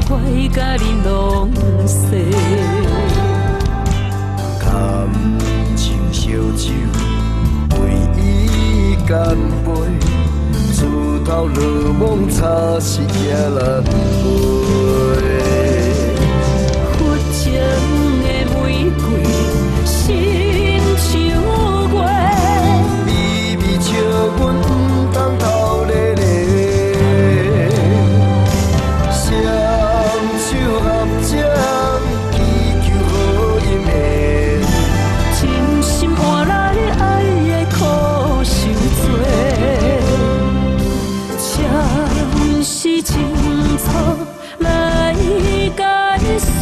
怪，甲你拢细。感情烧酒，为伊干杯，自头落网差是行人陪。佛情的玫瑰，心像月，微微笑阮不当头咧咧。双手合掌，祈求好姻缘。真心换来爱的苦受多，暂时清楚来解说。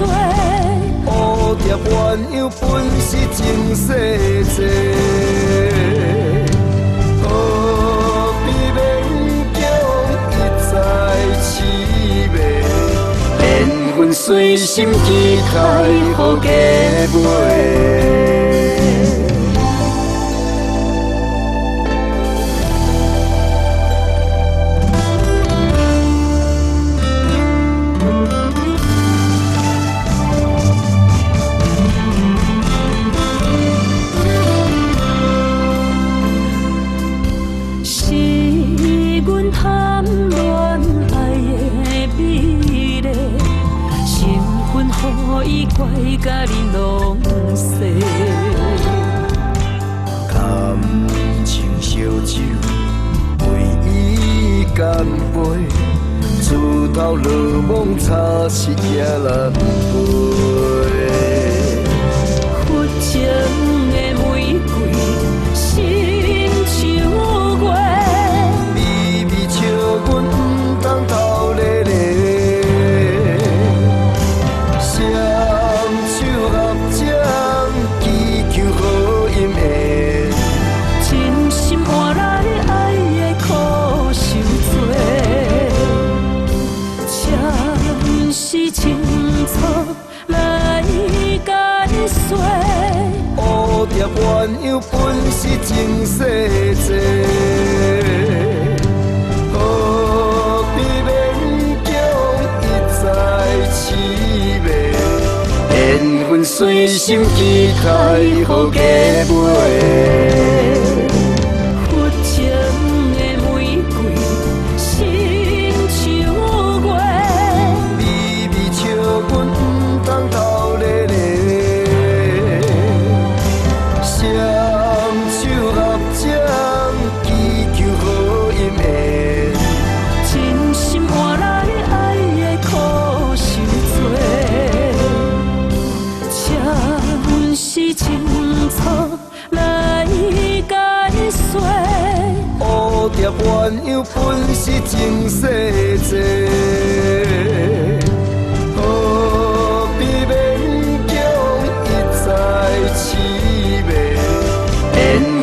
蝴蝶鸳鸯本是情世债，何必勉强一再痴迷？缘分随心期待，予加倍。是阮贪恋爱的美丽，身份予伊怪，甲你拢细。感情烧酒，为伊干杯，自头落网差是行人陪。佛情的玫瑰，心像月，微微笑阮不当头咧咧。双手合掌，祈求好姻缘。真心换来爱的苦受多，暂时清楚来解说。蝴蝶鸳鸯本是情世债，何必勉强一再痴迷？缘分随心期待，予加倍。佛情的玫瑰，心像月，微微笑阮不当头咧咧。双手合掌，祈求好姻缘。真心换来爱的苦受多，暂时清楚来解说。蝴蝶鸳鸯本是情世债，何必勉强一再痴迷？缘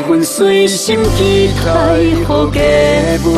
分随心期待，予加倍。